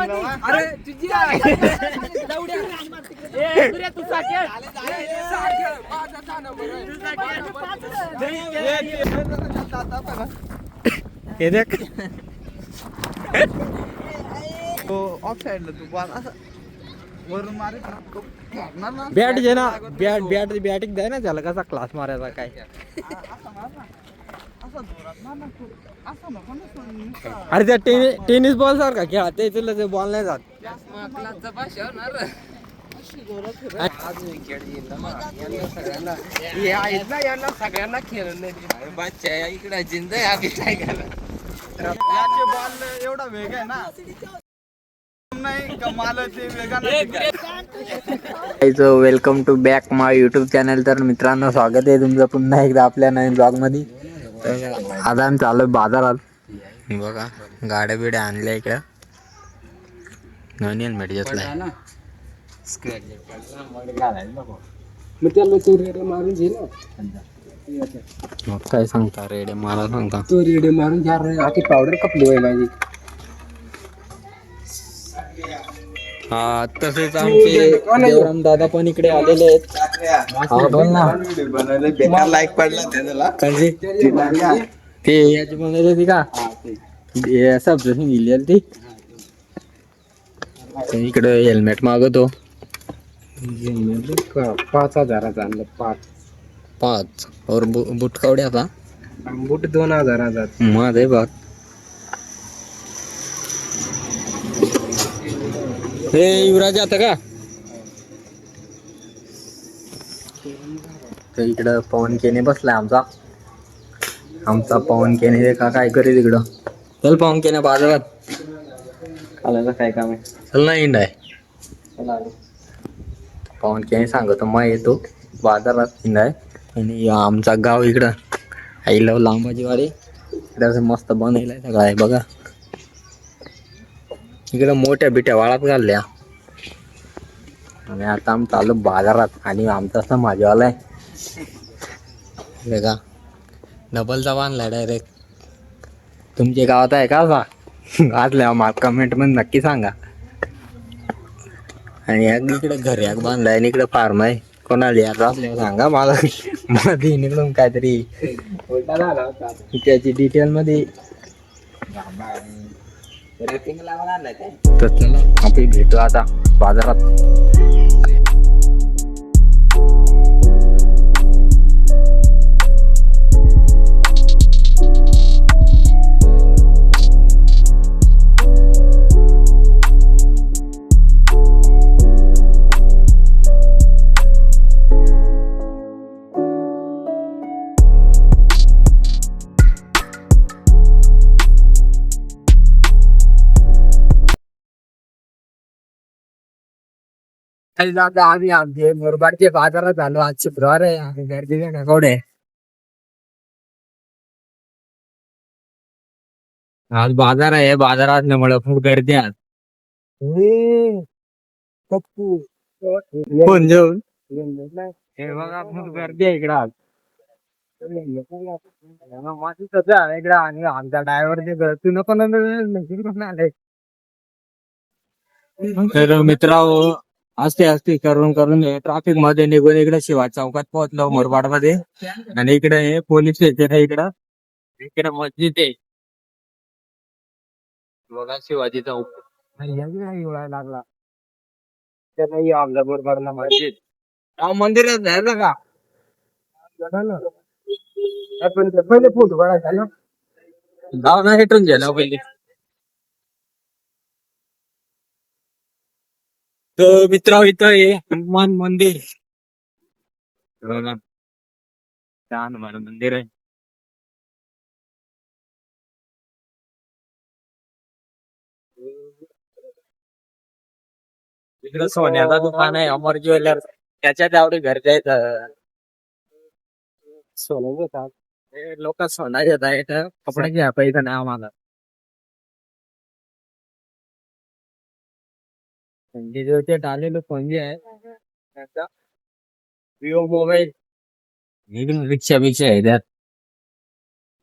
अरे तुझी हे देख ऑफ साइडला तू बॉल असं वरून मारित ना बॅट जे ना बॅट बॅट बॅटिंग द्या ना त्याला कसा क्लास मारायचा काय असं मार ना असं जोरात मार ना तू असं नको ना सोडून. अरे त्या टेनिस बॉल सारखा खेळा ते बॉल नाही जात सगळ्यांना खेळ नाही बादशाह इकडे जिंद आहे काय करा याचे बॉल एवढा वेग आहे ना नाही कमालचे वेगाने welcome to back my YouTube channel. तर मित्रांनो स्वागत आहे तुमचं पुन्हा एकदा आपल्या नवीन ब्लॉग मध्ये. आता आम्ही चालू बाजारात. बघा गाड्या बिड्या आणल्या इकडं. नवीन हेल्मेट घेतलाय. मग काय सांगता रेडे मारा सांगता तो रेडे मारून चार आधी पावडर कपली होय माझी. हा तसेच आमचे देवराम दादा पण इकडे आलेले आहेत. हा बोल ना. बेकार लाईक पडला त्याला कांजी ते याची बनवली होती का असं लिहिलेली ती. इकडे हेल्मेट मागवतो 5,000 आणलं 5 और बुट कावडे आता बूट 2,000 माझे बघ. हे युवराज आता का तर इकडं पवन केने बसलाय आमचा पवन केने का काय करेल इकडं. चल पवन केने बाजारात आला काय काम आहे. चल ना इंड आहे. पवन केने सांगतो मग येतो बाजारात इंड आहे. आणि आमचा गाव इकडं आई लव लांबाची वाडी इकडं मस्त बनवलाय सगळं आहे बघा. इकडं मोठ्या बिट्या वाळात घालल्या. आणि आता आम्ही चालू बाजारात आणि आमचा समाजवाला आहे का डबलचा बांधलाय डायरेक्ट. तुमच्या गावात आहे का असा असल्या मला कमेंट मध्ये नक्की सांगा. आणि इकडे घर एक बांधलाय आणि इकडे फार्म आहे. कोणाला यायचं असल्यावर सांगा मला मध्ये निकडून काहीतरी त्याची डिटेल मध्ये. तर चला आपण भेटू आता बाजारात. आम्ही आमचे मुरबाडचे बाजारात आलो. आज शुक्रवार आहे. आम्ही गर्दी का कवडे आज बाजार आहे. बाजारात मुळे खूप गर्दी आहे. फोन घेऊन हे बघा खूप गर्दी आहे इकडं आज. इकडं आणि आमचा ड्रायव्हर तू नको आले. तर मित्रांनो असते करून ट्रॅफिक मध्ये निघून इकडे शिवाजी चौकात पोहोचलो मुरबाड मध्ये. आणि इकडे पोलीस स्टेशन आहे. इकडे मस्जिद आहे बघा शिवाजी चौक. लागला नाही आमचा मुरबाडला मस्जिद मंदिरात जायचं का पहिले फोटो काढायचा जाऊ ना हेटून गेला पहिले. तर मित्र इथं आहे हनुमान मंदिर. हनुमान मंदिर आहे. इकडं सोन्याचा दुकान आहे अमर ज्वेलर्स. त्याच्यात एवढे घर जायचं सोनं घेतात. लोक सोना घेत आहेत कपडे घ्या पाहिजे ना आम्हाला. ते टालेलो फोन जे आहे त्याचा विवो मोबाईल रिक्षा बिक्षा आहे त्यात.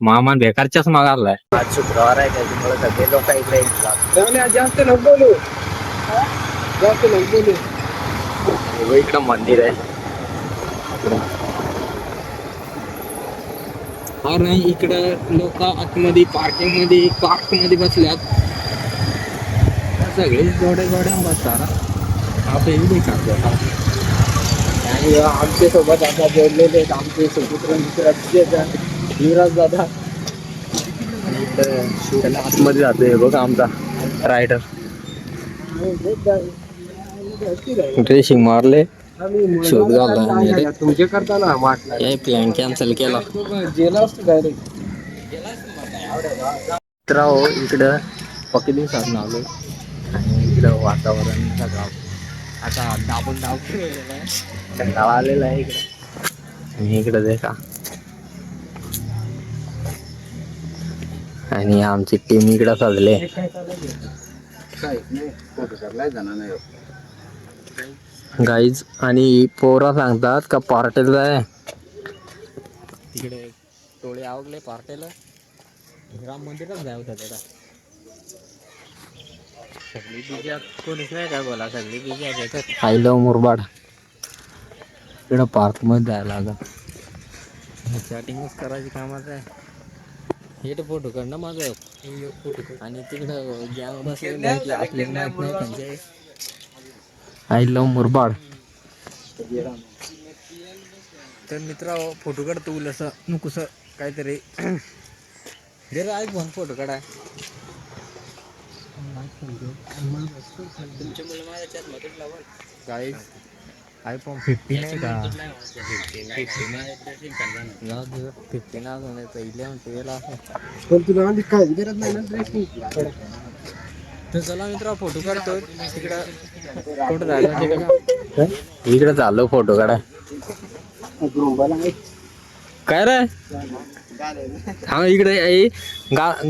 मामान बेकारच्याच मागारलाय. आज शुक्रवार आहे त्याच्यामुळे सगळे लोक इकडे येतात. जास्त नको बोलू, जास्त नको बोलू. इकडं मंदिर आहे. अरे इकडं लोक आतमध्ये पार्किंग मध्ये पार्क मध्ये बसल्यात. सगळे जोड्या बसतात. आपण बेकार आणि आमच्या सोबत आता जोडलेले आहेत आमचे सुपुत्र मित्र युवराज दादा. आणि इकडं आतमध्ये जातोय बघा आमचा रायडर. ड्रेसिंग मारले, शोध घालला. तुमचे करताना वाटलं प्लॅन कॅन्सल केला. गेला असतो डायरेक्ट. तर इकडं पक्की दिवसात आलो आणि इकडं वातावरण सगळं आता दाबून कंटाळा आलेला आहे इकडं. आणि इकडं देखा आणि आमची टीम इकडं सजले. गाईज आणि पोरा सांगतात का पार्टेला आहे तिकडे टोळे आवडले पार्टेला. राम मंदिरच जाय होता त्याला. सगळी बिजी कोणीच नाही काय बोला, सगळी बिजी आहेत. I love Murbad. इकडं पार्क मध्ये जायला लागत. चॅटिंगच करायची कामात आहे. हे तर फोटो काढ ना माझं. आणि तिकडं गॅंग बसले आपले माहित नाही त्यांचे. I love Murbad. तर मित्रा फोटो काढतो उलस नुकस काहीतरी. रे आय फोन फोटो काढाय. गाईज आयफोन 15 आहे का? 15 अजून येतं 11 12 असं. पण तुला आधी काय गरज नाही ना ड्रेसिंग. तर चला मित्रा फोटो काढतो. तिकडं फोटो झाला इकडं चाललो फोटो काढा. काय रे हा इकडे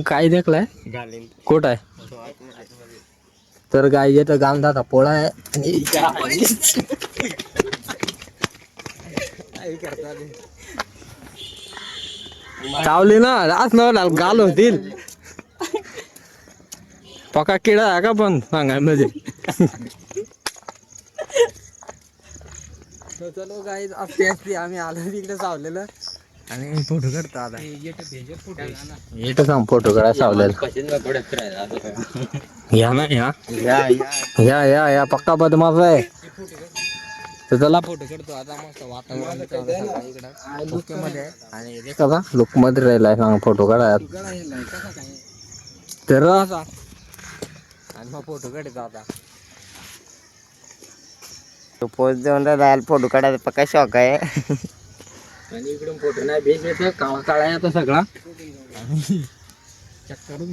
काय देखलाय कोट आहे. तर गाय येतं गांधाचा पोळा आहे. चावली ना आज न गाल होतील. पका किडा आहे का पण सांगाय म्हणजे. चलो गाय असते असते आम्ही आलो तिकडे चावलेलं आणि फोटो काढतो आता. येत सांग फोटो काढा सावलेला. या ना या या या पक्का बदमाश आहे. तर चला फोटो काढतो आता. मस्त वातावरण इकडं मध्ये आहे आणि कसा लुक मध्ये राहिलाय सांग फोटो काढायला. तर असा आणि मग फोटो काढायचा आता. तो पोस्ट देऊन राहिला फोटो काढायचा पक्का शॉक आहे. आणि इकडून फोटो नाही बेस येतं काळा काळा येतो सगळा. चक्करून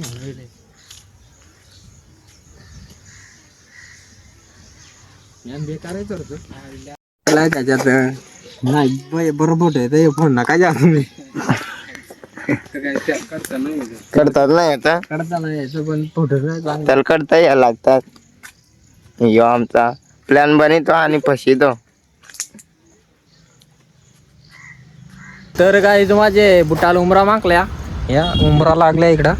बेकार आहे करतो त्याच्यात नाही बरोबर आहे. फोन ना काय जास्त तुम्ही करतात नाही आता काढता नाही यायचं पण फोटो नाही त्याला करता यायला लागतात. यो आमचा प्लॅन बनवतो आणि फसितो. तर काय माझे बुटाला उमरा मागल्या या उमरा लागल्या इकडं.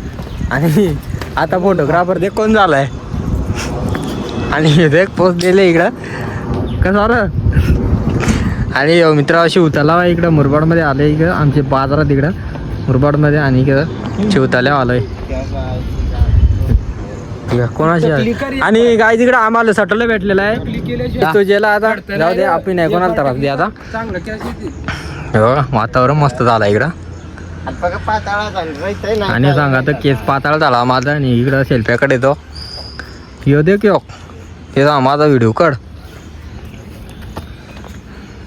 आणि आता फोटोग्राफर दे कोण झालाय आणि देख पोस्ट दिले इकडं कसं रे. आणि मित्रा शिवताला इकडं मुरबाडमध्ये आले. इकडं आमचे बाजारात इकडं मुरबाडमध्ये आणि इकडं शिवताला आलोय कोणाशी. आणि काय तिकडं आम्हाला सटल भेटलेलं आहे तो जेला. आता जाऊ दे आपण नाही कोणाला त्रास दे आता. वातावरण मस्त झालं इकडं. आणि सांगा तर केस पाताळ झाला माझा. आणि इकडं सेल्फ्याकडे येतो यो दे किंवा ते माझा व्हिडिओ काढ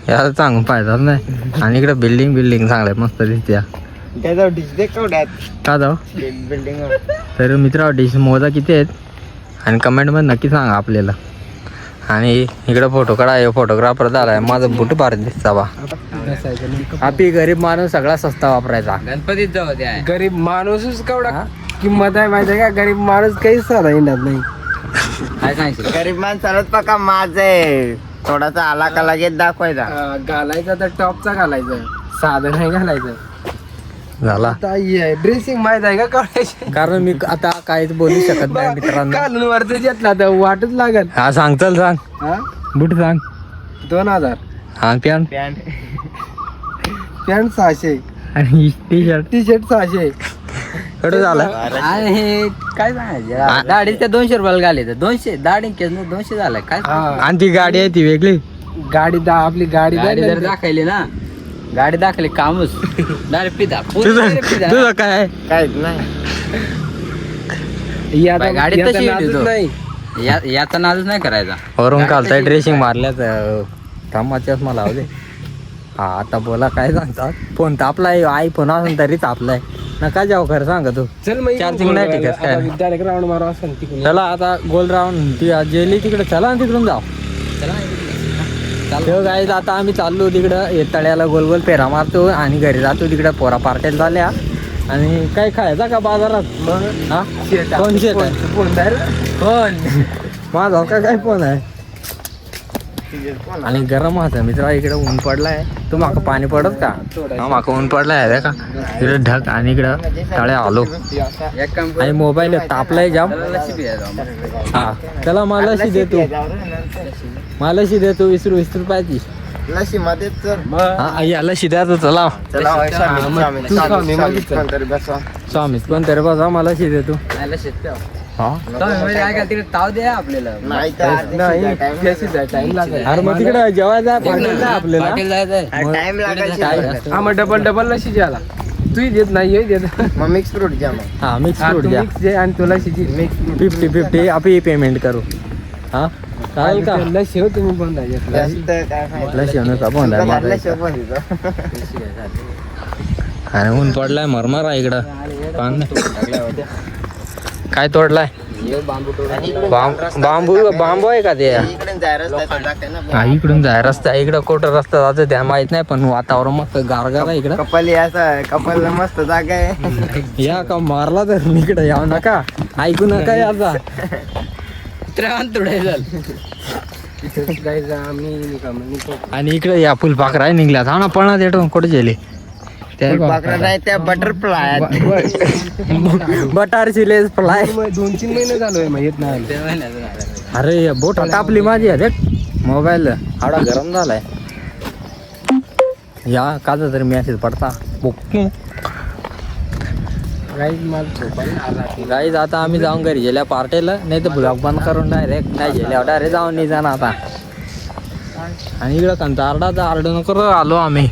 याला चांगून पाहिजेच नाही. आणि इकडे बिल्डिंग चांगल्या मस्त दिसत्या. का जाऊ बिल्डिंग. तर मित्रा डिश मोजा किती आहेत आणि कमेंटमध्ये नक्की सांगा आपल्याला. आणि इकडे फोटो काढा. फोटोग्राफर झालाय माझा बुट भारी दिसता बा. आपली गरीब माणूस सगळा स्वस्ता वापरायचा. गणपतीत जाऊ द्या. गरीब माणूसच केवढा किंमत आहे माहिती आहे का. गरीब माणूस काही साधा येणार नाही. काय सांगितलं गरीब माणसालाच पक्का माझ आहे. थोडासा आला का लगेच दाखवायचा. घालायचा तर टॉपचा घालायचा, साधं नाही घालायचं. झाला आता ड्रेसिंग माहित आहे का कवड्याची? कारण मी आता काहीच बोलू शकत नाही मित्रांनो. कालून वरती घेतला तर वाटच लागल. हा सांग चल सांग हा बुट सांग 2000. हा पॅन्ट पॅन्ट 600, आणि टी शर्ट टी शर्ट 600. कुठं झालं आणि हे काय सांगायचं दाढीच्या 200 रुपयाला घालायचं. 200 दाढी केस 200 झालं काय. आणि ती गाडी आहे ती वेगळी गाडी आपली गाडी गाडी द्या जर ना. दाखवली ना, गाडी दाखवली कामच डायरेक्ट पिता तुझं तुझं काय काहीच नाही. ही आता- गाडी ही आता तशी नादच येतो. नाही. याचा नादच नाही करायचा. वरून कालताय ड्रेसिंग मारल्यात कामाच्याच मला लावले. हा आता बोला काय सांगतात. फोन तापलाय आयफोन असून तरी तापलाय नका जाऊ खरं सांग तू. चल मग Charging नाही टिकत काय. डायरेक्ट राऊंड मारू असं तिकडून. चला आता गोल राऊंड ती जेली तिकडे चला ना तिकडून जाऊ. तेव्हा गाईज आता आम्ही चाललो तिकडं हे तळ्याला गोल गोल फेरा मारतो आणि घरी जातो. तिकडं पोरा पार्ट्याला झाल्या आणि काय खायचा का बाजारात. हा कोण शेट आहे फोन द्या रे. फोन माझा का काय फोन आहे. आणि गरम होतं मित्रा इकडे ऊन पडलाय. तू माका पाणी पडत का. हा माका ऊन पडलाय रे का इकडे ढग आणि इकडं तळ्या आलो एक काम आणि मोबाईल तापलाय जाम. हा चला मला शी देतो मला शी देतो 20 रुपयाची. लशी मध्ये तर हा याला शिद्याचं चला चला होय, स्वामी, स्वामी, तू स्वामी, स्वामी स्वामी, मागितलं. कोणतरी बसवा. स्वामीच पण तरी बसा मला शी देतो. हा तिकडे ताव द्या आपल्याला. नाही तर अर्धी नाही शिजा time त्याची टाइम लागेल. अरे मग तिकडे जेवायला पाठवायचं आपल्याला. पाटील जायचंय. लागेल. time लागेल काय? शिजायला. हा मग डबल लशी द्याला. तू देत नाही हे देत. मग मिक्स फ्रूट घ्या मग. हा मिक्स हा, फ्रूट तू द्या. mix दे आणि तुला शिजी मिक्स 50-50 आपण पेमेंट करू. हा चालेल का. लशी हो तुम्ही पण द्यायचं. जास्त काय खायचं. लशी होण्याचा फोन आहे माझा. लशी पण दिलं. आणि ऊन पडलाय मरमरा इकडं पान काय तोडलाय बांबू आहे का ते. इकडे जाय रस्ता टाकाय ना. हा इकडून जाय रस्ता इकडं कुठं रस्ता जातो त्या माहित नाही पण वातावरण मस्त गारगार आहे इकडं. कपाली असं कपालला मस्त जागा आहे. या का मारला तर मी इकडे यावं नका ऐकू नका याचा. आणि इकडे या फुलपाखरा निघल्यात. हा ना पळणार येतो कुठे गेले फुलपाखरं नाही त्या बटरफ्लाय. बटार चिलेस फ्लाय. 2-3 महिने झालोय मग येत नाही. अरे बोट तापली माझी आहे मोबाईल आवडा गरम झालाय. या काचा तरी मॅसेज पडता गाईज. आता आम्ही जाऊन घरी गेल्या पार्टीला नाही तर ब्लॉग बंद करून डायरेक्ट नाही गेल्या डायरेक्ट जाऊन नाही जाणार आता. आणि इकडं कंटारडाचा आरडून नको आलो आम्ही.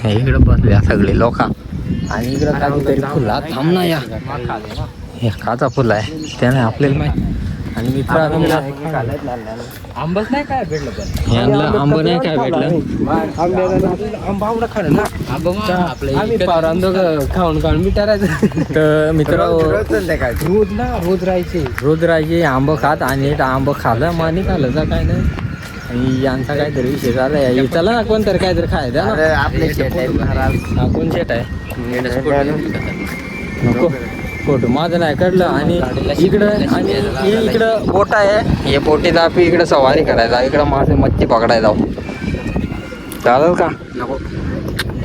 इकडं बसल्या सगळे लोक आणि इकडं काहीतरी फुला थांब ना या हे काचा फुल आहे त्याने आपल्याला माहिती. आणि मित्र आंबच नाही काय भेटलं पण. यांना आंब नाही काय भेटलं. आंबा आवडा खाणं ना. आंबा मग आपलं आम्ही इकडं- पावरांदो खाऊन खाऊन मिटारायचं. तर मित्र रोज ना रोज राहायचे. रोज राहायचे आंब खात आणि इथं आंब खाल्लं मग नाही खाल्लं तर काय नाही. आणि यांचा काहीतरी विषय झाला. चला ना कोणतरी काहीतरी खायचं ना. अरे आपले शेत आहेत महाराज. हा कोण शेट आहे नको फोटो माझं नाही काढलं. आणि इकडं आणि ही इकडं बोट आहे. हे बोटीत आपण इकडं सवारी करायचा इकडं माझे मच्छी पकडायला जाऊ चालेल का.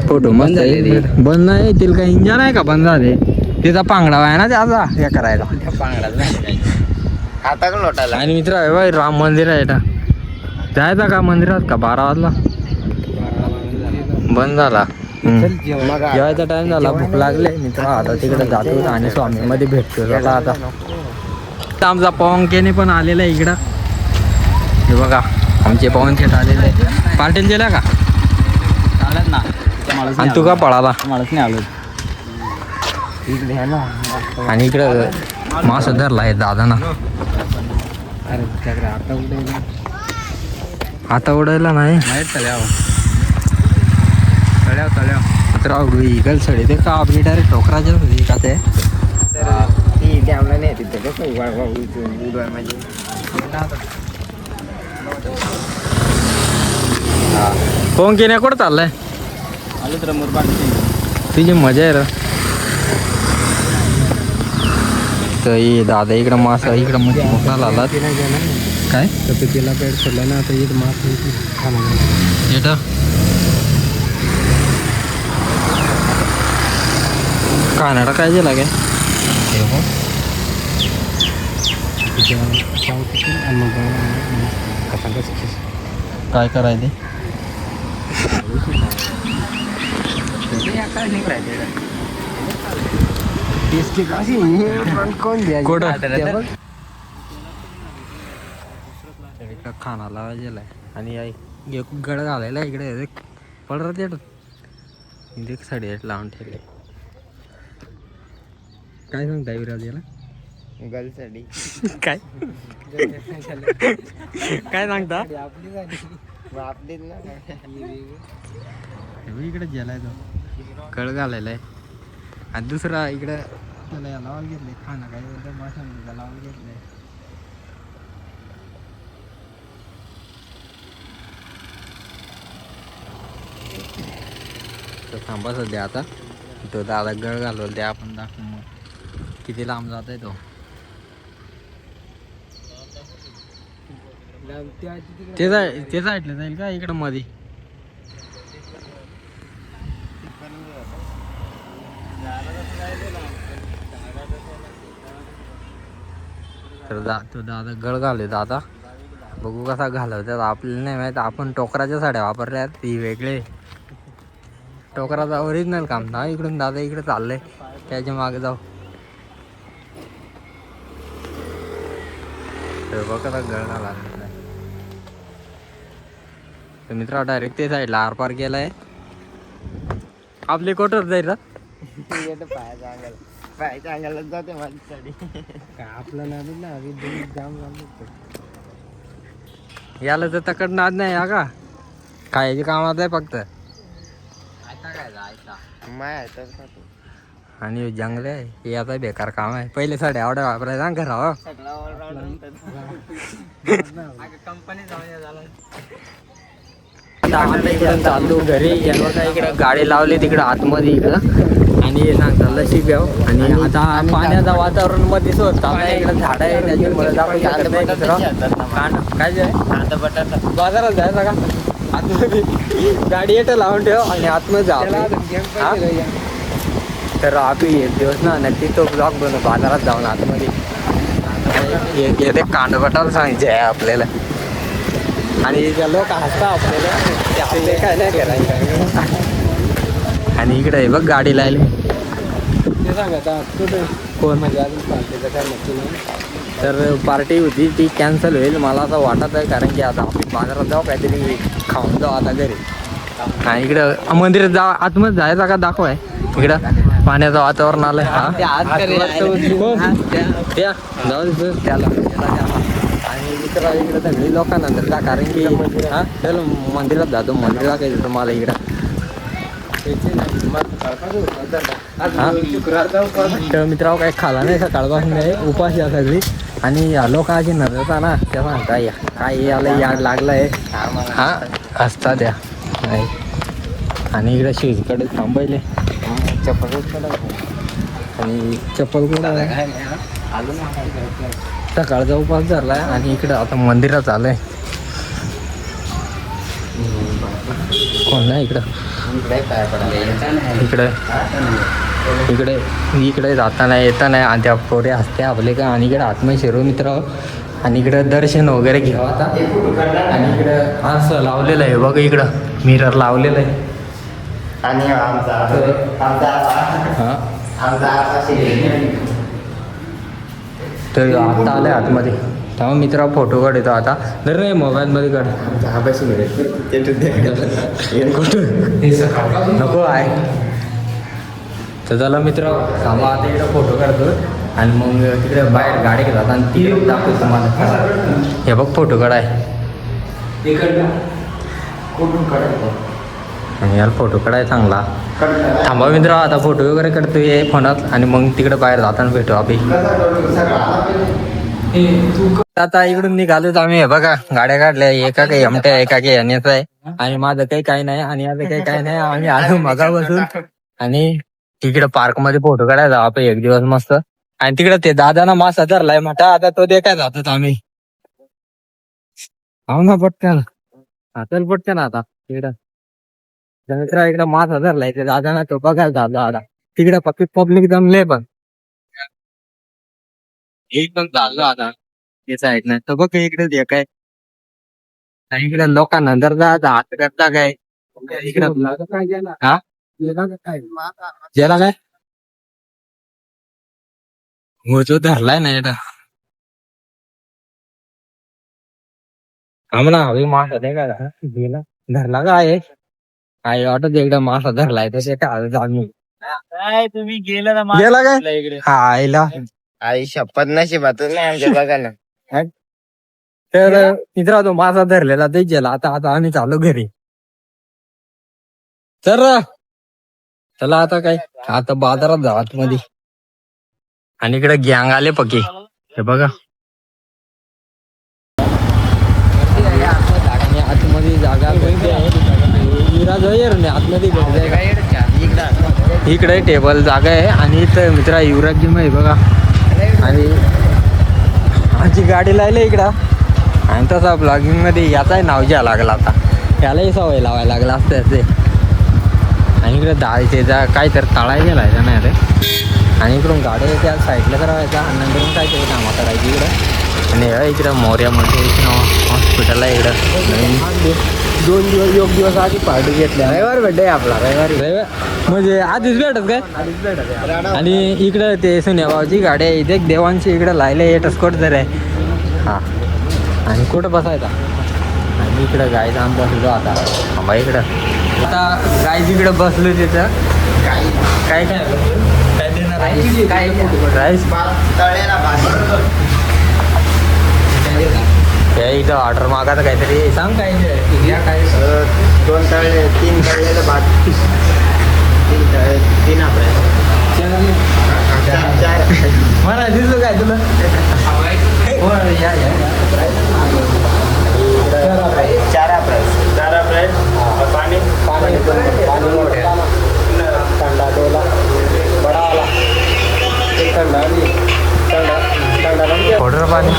फोटो बंद झाले ते. बंद नाही तिला काही इंजन आहे का बंद झाले. तिचा पांगडा आहे ना त्याचा हे करायला. त्या पांगडाच नाही. हाताकडे लोटायला. आणि मित्र आहे बाई राम मंदिर आहे इथं. जायचा का मंदिरात का 12 वाजला बंद झाला. जेवायचा टाइम झाला भूक लागले मित्र. आता तिकडे जातो आणि स्वामी मध्ये भेटतो त्याला. आता आमचा पवन केने पण आलेला आहे इकडं. हे बघा आमचे पवन थेट आलेले आहे. पाटील गेला का चालत ना. आणि तू का पळाला. मलाच नाही आलो. आणि इकडं मास धरला आहे दादा ना. आता उडायला नाही तर इकल सडी ते का आपली डायरेक्ट ठोकराच्या होती का ते. ती डॅमला नाही तिथे कसं उडवाय म्हणजे. पवन केने कुठं चाललाय. आलो तर मुरबाड तुझी मजा आहे र. तर ये दादा इकडं मास इकडं मध्ये मोठा लाला काय तिला पेट सोडला ना आता येत मास येतं. खाणारा काय दिला काय काय करायचे खाना लावायला आणि एक गड घालायला इकडे पडत एक साडी लावून ठेवले काय सांगता विराज याला गर्लसाठी काय काय सांगता आपलीच ना इकडे गेलाय तो कळ घालायला आहे आणि दुसरा इकडं त्याला लावून घेतले खाना काय माशांना लावून घेतलंय तर थांबा सध्या आता तो दादा गळ घालवल ते आपण दाखवू मग किती लांब जात आहे तो ते साईडला जाईल का इकडं मध्ये तर तो दादा गळ घालत आता बघू कसा घालवतात आपल्याला नाही माहित आपण टोकराच्या साड्या वापरल्यात ती वेगळे टोकराचा ओरिजिनल काम ना इकडून दादा इकडे चाललंय त्याच्या मागे जाऊ तर बघ कसा गळ घाला तर मित्रा डायरेक्ट ते साईडला आरपार गेलाय आपली कोटर जाईल ना पायाच्या अंगाला जाते माझी साडी काय आपलं नाही ना आम्ही दोन जाम झालो याला तर तकड नाद नाही हा का खायची कामात आहे फक्त माय आणि जंगल आहे हे आता बेकार काम आहे पहिले साड्या आवड्या वापरायचा ना घरा सगळा ऑलराऊंडर कंपनी जाऊन इकडं चाललो घरी याला इकडं गाडी लावली तिकडं आतमध्ये इकडं आणि हे सांगता लशी प्याव आणि आता पाण्याचं वातावरण मध्ये दिसत इकडं झाड आहे त्याच्यामुळे काय जे बाजारात जायचं का आतमध्ये गाडी येतं लावून ठेव आणि आतमध्ये जा तर आपण एक दिवस ना नक्की तो ब्लॉग बनव बाजारात जाऊन आतमध्ये येते कांडवटाला सांगायचे आहे आपल्याला आणि लोक हसता आपल्याला आपले काय नाही करायचं आणि इकडे आहे बघ गाडी लायली ते सांगा कोण म्हणजे अजून पार्टीचं काय नक्की नाही तर पार्टी होती ती कॅन्सल होईल मला असं वाटत आहे कारण की आता आपण बाजारात जाऊ काहीतरी खाऊन जाऊ आता घरी आणि इकडं मंदिरात जा आतमध्ये जायचा का दाखव आहे इकडं पाण्याचं वातावरण आलंय हा त्या जाऊ दे त्याला आणि इकडं इकडं सगळी लोकांना धरला कारण की हा चल मंदिरात जातो मंदिरात काय जातो मला इकडं तर मित्रांनो काही खाला नाही सकाळपासून नाही उपास या सगळी आणि लोकांची नजर ना त्या सांगता या काय याला याड लागलाय हा असता द्या नाही आणि इकडे शिजकडे थांबायले चप्पल आणि चप्पल कुठं सकाळचा उपास झालाय आणि इकडं आता मंदिरात आलंय कोण नाही इकडं इकडे इकडे इकडे जाताना येताना आणि त्या पोरे असते आपले का आणि इकडे आत्म शिरू मित्र आणि इकडं दर्शन वगैरे घ्यावं आता आणि इकडं असं लावलेलं आहे बघ इकडं मिरर लावलेलं आहे आणि हां तर आता आलं आतमध्ये तेव्हा मित्रा फोटो काढतो आता तर नाही मोबाईलमध्ये काढ नको आहे तर चला मित्र थांबा आता इकडं फोटो काढतो आणि मग तिकडे बाहेर गाडी घेतात आणि तिकडे दाखवतो तुम्हाला हे बघ फोटो काढाय आणि यार फोटो काढाय चांगला थांबा मित्र आता फोटो वगैरे काढतोय फोनात आणि मग तिकडे बाहेर जाताना भेटू आपण आता इकडून निघालोच आम्ही हे बघा गाड्या काढल्या एका काही एमट्या एका काही यानेच आहे आणि माझं काही नाही आणि आता काही नाही आम्ही आलो मगा बसून आणि तिकडे पार्क मध्ये फोटो काढायचा आपण एक दिवस मस्त आणि तिकडे ते दादाना मासा धरलाय म्हटा आता तो देखाय जातात आम्ही हो ना पटकन चल पटकन आता तिकडं मित्रा इकडं मासा धरलाय ते दादाना तो बघायला जातो आता तिकडे पब्लिक जमले पण एकदम झालं आता ते साईड नाही तर बघ इकडे दे काय आणि इकडे लोकांना जर हात करता काय इकडे हा ज्याला काय हो तो धरलाय ना एटा आम्हाला हवी मासा नाही का गेला धरला का आहे आई वाटत एकदा मासा धरलाय तसे काय आम्ही तुम्ही गेला ना गेला काय इकडे हा आईला आई शपथ नशिबातच नाही आमच्या बघायला. तर मित्रा तो मासा धरलेला ते गेला आता आता आम्ही चालू घरी तर चला आता काय आता बाजारात जा आतमध्ये आणि इकडे गँग आले पक्की हे बघा आणि आतमध्ये जागा युवराज आतमध्ये इकडे टेबल जागा आहे आणि इथं मित्रा युवराज जिम आहे बघा आणि माझी गाडी लायली इकडं आणि तसा ब्लॉगिंग मध्ये याचाही नाव घ्यावं लागला आता यालाही सवय लावायला लागला असते असे आणि इकडे दाळीचे जा काहीतरी तळाय गेलाय नाही अरे आणि इकडून गाड्या त्या साईडला करायचा आणि नंतर काहीतरी कामं करायची इकडं आणि इकडं मोर्यामध्ये हॉस्पिटल आहे इकडं 2 दिवस 1 दिवस आधी पार्टी घेतल्या रविवार भेटते आपला रविवारी म्हणजे आधीच भेटत काय आणि इकडं ते सोन्याबावची गाडी आहे इथे देवांची इकडं लायले टस्कोट जर आहे हा आणि कुठं बसायचा आणि इकडं गाय जाऊन बसलो आता आंबा इकडं आता गाय तिकडं बसलो तिथं काय काय काय देणार राईस हे इथं ऑर्डर मागायचं काहीतरी सांग काय काय 2 तळले 3 तळलेलं भात 3 आपले मला दिसलं काय तुला चार आपले पाणी थंडा डोला बडावाला ऑर्डर पाणी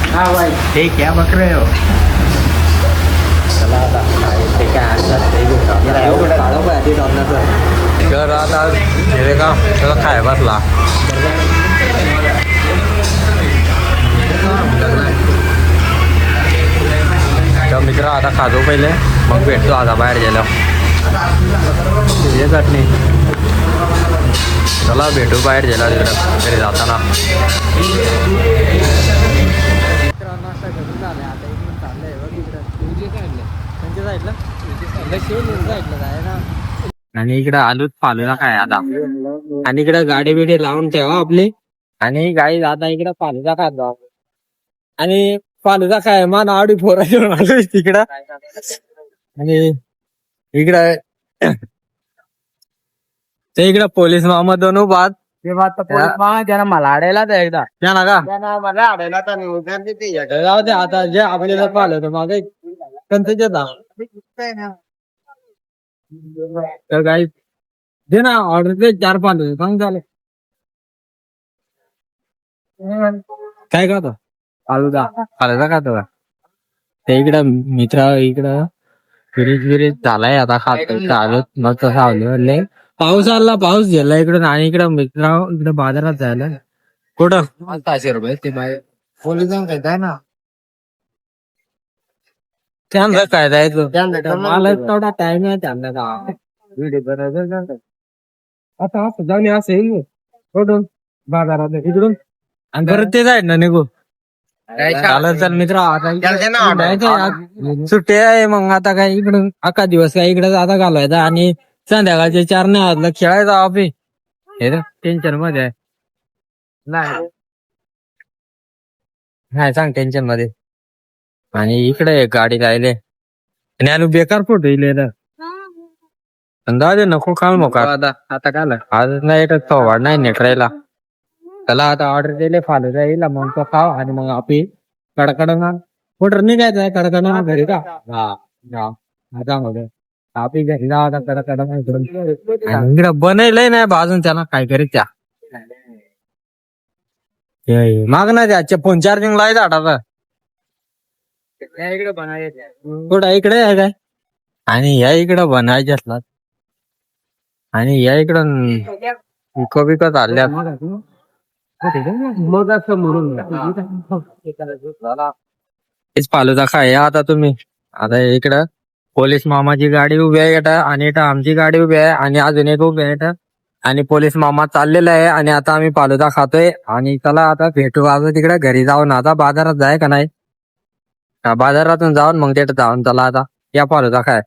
हाँ भाई ठीक क्या बक रहे हो चला आता ठीक कर आता हे का त्याला खाय बसला तर मित्र आता खातो पहिले मग भेटतो आता बाहेर गेलो हे चटणी चला भेटू बाहेर गेला तिकडं घरी जाताना आणि इकडं आलूच फालूला काय आता आणि इकडं गाडी बिडी लावून ठेवा आपली आणि गाडी आता इकडं फालूचा खात जाऊ आणि फालूचा काय मान आवडी फोरा घेऊन आलो तिकडं आणि इकडं ते इकडं पोलीस मामा दोन बाद ते बात त्यानं मला आडायला तर एकदा त्या ना का मला आढळला तर जाऊ दे आता जे आपल्याला पाहिलं तर मागे कंच तर काही दे ना ऑर्डर दे 4-5 सांग झाले काय खातो फालुदा खातो का ते इकडं मित्र इकडं फिरीज झालाय आता खातो चालू मग तसं आवडले पाऊस आला पाऊस गेला इकडून आणि इकडं मित्र इकडं बाजारात जायला कुठं 500 रुपये ते बाहेर पोलिसांना काय आहे ना त्यांना काय जायचं मला तेवढा टाइम आहे त्यांना का आता असं जाऊन असं येईल कुठून बाजारात इकडून आणि परत ते जाईल ना निघू चालत चल मित्र आता सुट्टी आहे मग आता काय इकडून अख्खा दिवस काय इकडे आता घालवायचा आणि संध्याकाळचे 4 नाही खेळायचा ऑफिस हे टेन्शन मध्ये आहे नाही सांग टेन्शन मध्ये आणि इकडे गाडी राहिले आणि आम्ही बेकार फोटो इले अंदाजे नको काल मोका आता काय आज नाही वाढ नाही नेट राहिला त्याला आता ऑर्डर दिले फालू जाईल मग तो खाव आणि मग आपी कडकडणार फोटो निघायचं आहे कडकडणार घरी का आपी घरी जावं आता कडकडणार इकडे बनवलंय नाही बाजून त्याला काय करीत त्या माग ना त्याच्या फोन चार्जिंग लावायचा आता इकडे बनायचं कुठं इकडे आहे काय आणि या इकडं बनायचे असतात आणि या इकडं विकत विकत आल्यात. मग असं म्हणून हेच फालुदा खाय आता तुम्ही. आता इकडं पोलीस मामाची गाडी उभी आहे इथं आणि इथं आमची गाडी उभी आहे आणि अजून एक उभी आहे इथं आणि पोलीस मामा चाललेला आहे आणि आता आम्ही फालुदा खातोय आणि चला आता भेटू आता तिकडे घरी जाऊन. आता बाजारात जाय का नाही? बाजारातून जाऊन मग तिथं जाऊन चला आता या फालुदा खाय.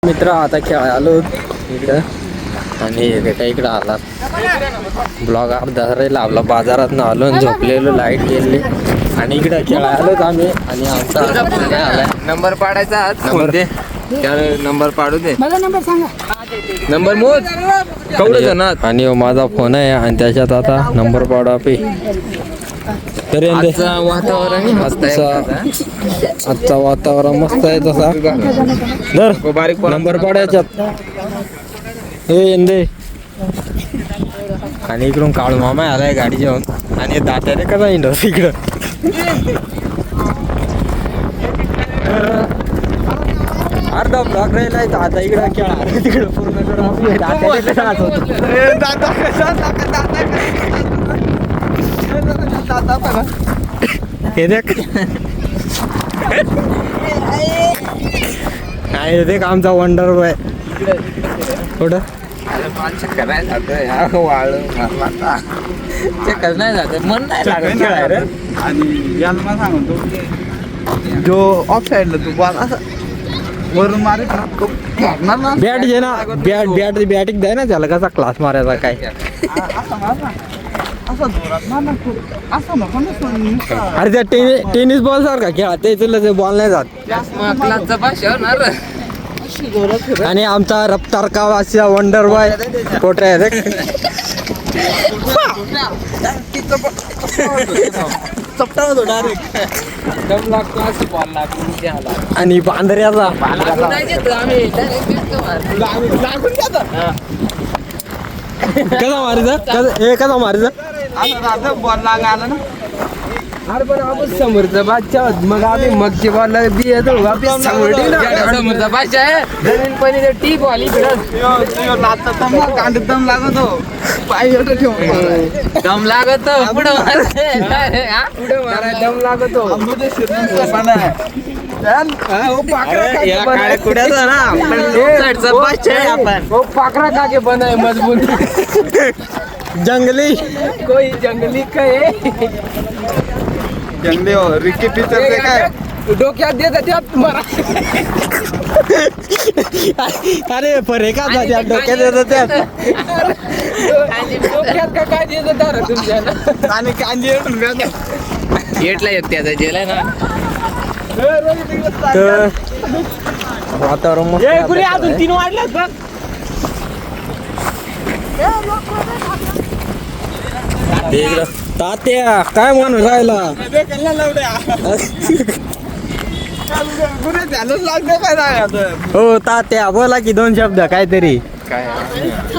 मित्र आता खेळायला आलो इकडं आणि एका इकडं आला ब्लॉग अर्धा लावला. बाजारात आलो आणि झोपलेलो, लाईट गेली आणि इकडं खेळायला आलोच आम्ही. आणि आमचा आलाय नंबर पाडायचा नंबर पाडू दे. माझा नंबर सांगा. नंबर मोज आणि माझा फोन आहे आणि त्याच्यात आता नंबर पाडू आपे. वातावरण आजचा वातावरण मस्त आहे तसा. धर बारीक नंबर पाडायच्यात हे यंदे. आणि इकडून काळू मामा आलाय गाडी घेऊन आणि दात्याने कसा इंडो इकडं. अर्धा ब्लॉक राहिलाय आता इकडं खेळा तिकडं पूर्ण करून हे देख काय देख आमचा वंडर बॉय कुठं चक्कर नाही जात, मन नाही लागत खेळायला. आणि याला मला सांगतो जो ऑफ साईडला तू बॉल असं वरून मारे ना बॅट घे ना. बॅटिंग द्या ना त्याला कसा क्लास मारायचा काय. असं मार ना, असं जोरात मार ना तू. असं नको ना नुसतं. अरे त्या टेनिस बॉल सारखा खेळा ते तुला बॉल नाही जात. क्लासचा भाषा होणार. आणि आमचा रफ्तार का वासिया वंडर बॉय पोटरे आहे देख. दम लागतो असं बॉल लागतो. आणि बांधऱ्याचा कसा मारायचा हे कसा मारायचा. असं राहतं बॉल लागा आला ना. अरे पण आपण समोरचा बादशाह आहोत. मग आम्ही मगची बॉल बी येतो समोरचा बादशाह आहे. जमीन पण टी बॉल इकडं दम लागतो पाय एवढं ठेवून दम लागत पुढं माराय दम लागतो. पाकरा काके बनाय मजबूत जंगली कोई जंगली काय जंगली हो रिकी पिक्चर ते काय डोक्यात देत त्यात मरा. अरे फरेका झाल्या डोक्यात येतं त्यात. डोक्यात का काय देत दार तुमच्या आणि कांजी येटला येत त्याचा जेलाय ना. तर वातावरण मस्त अजून 3 वाढल्यात बघ. इकडं तात्या काय म्हणून राहिला हो तात्या बोला की 2 शब्द काहीतरी. काय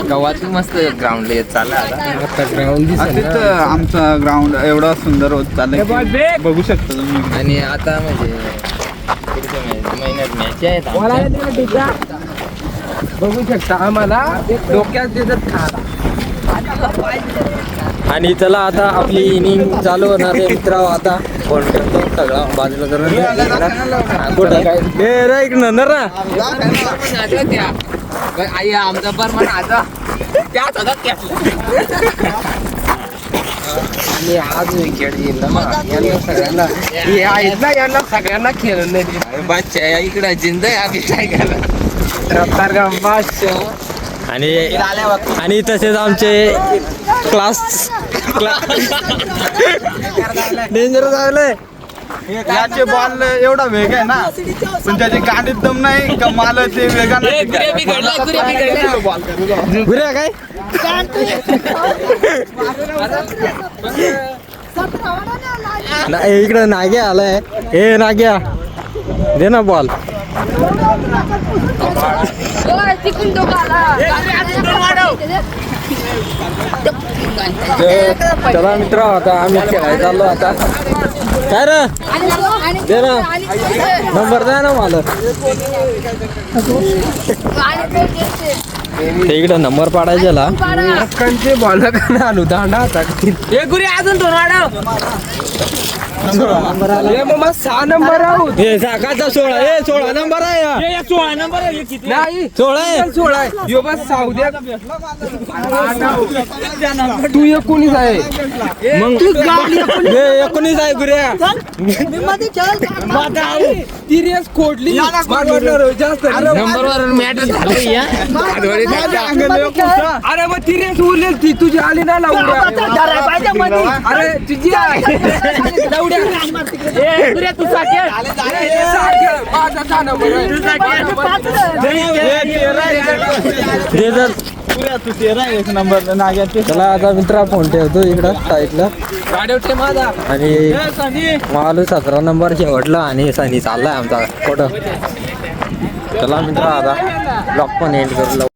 गावात मस्त ग्राउंड चालला आता ग्राउंड तिथं आमचा ग्राउंड एवढा सुंदर होत चाललंय बघू शकता तुम्ही. आणि आता म्हणजे पुढच्या महिन्यात मॅच आहेत. बघू शकता आम्हाला डोक्यात देतात खाला. आणि चला आता आपली इनिंग चालू होणार आहे मित्र. आता फोन करतो सगळा बाजूला करून कुठं काय राईट ना रा आई आमचा बर्मन आता त्याच हातात घेतला. आणि आज विकेट येईल ना यांना सगळ्यांना हे आहेत ना यांना सगळ्यांना खेळून नाही बादशाह इकडे जिंद आम्ही काय करा रफ्तार का बादशाह. आणि तसेच आमचे क्लास डेंजर झालंय. याचे बॉल एवढा वेग आहे ना पण त्याची गाडीत दम नाही का मला ते वेगाने गुऱ्या काय नाही इकडं नाग्या आलाय. हे नाग्या दे ना बॉल. चला मित्र आता आम्ही खेळायला चाललो. आता काय रे दे ना नंबर द्या ना मला. ते इकडं नंबर पाडायचा कंचे बॉल का आणू दांडा आता अजून 2 वाढव. 6 नंबर आहोत. हे साकाचा 16 हे 16 नंबर आहे. 16 नंबर नाही 16 आहे 16 आहे. यो बस साऊद्या तू 19 आहे. मग हे 19 आहे गुऱ्या. ती रेस खोडली जास्त नंबरवर मॅटर झालं. अरे मग ती रेस उरलेली ती तुझी आली ना लावड्या. अरे तुझी नंबर नाग्याचे. चला आता मित्रा फोन ठेवतो इकडं साईडला. माझा आणि मालू 17 नंबर शेवटला आणि सनी चाललाय आमचा कुठं. चला मित्रा आता ब्लॉग पण एंड करू.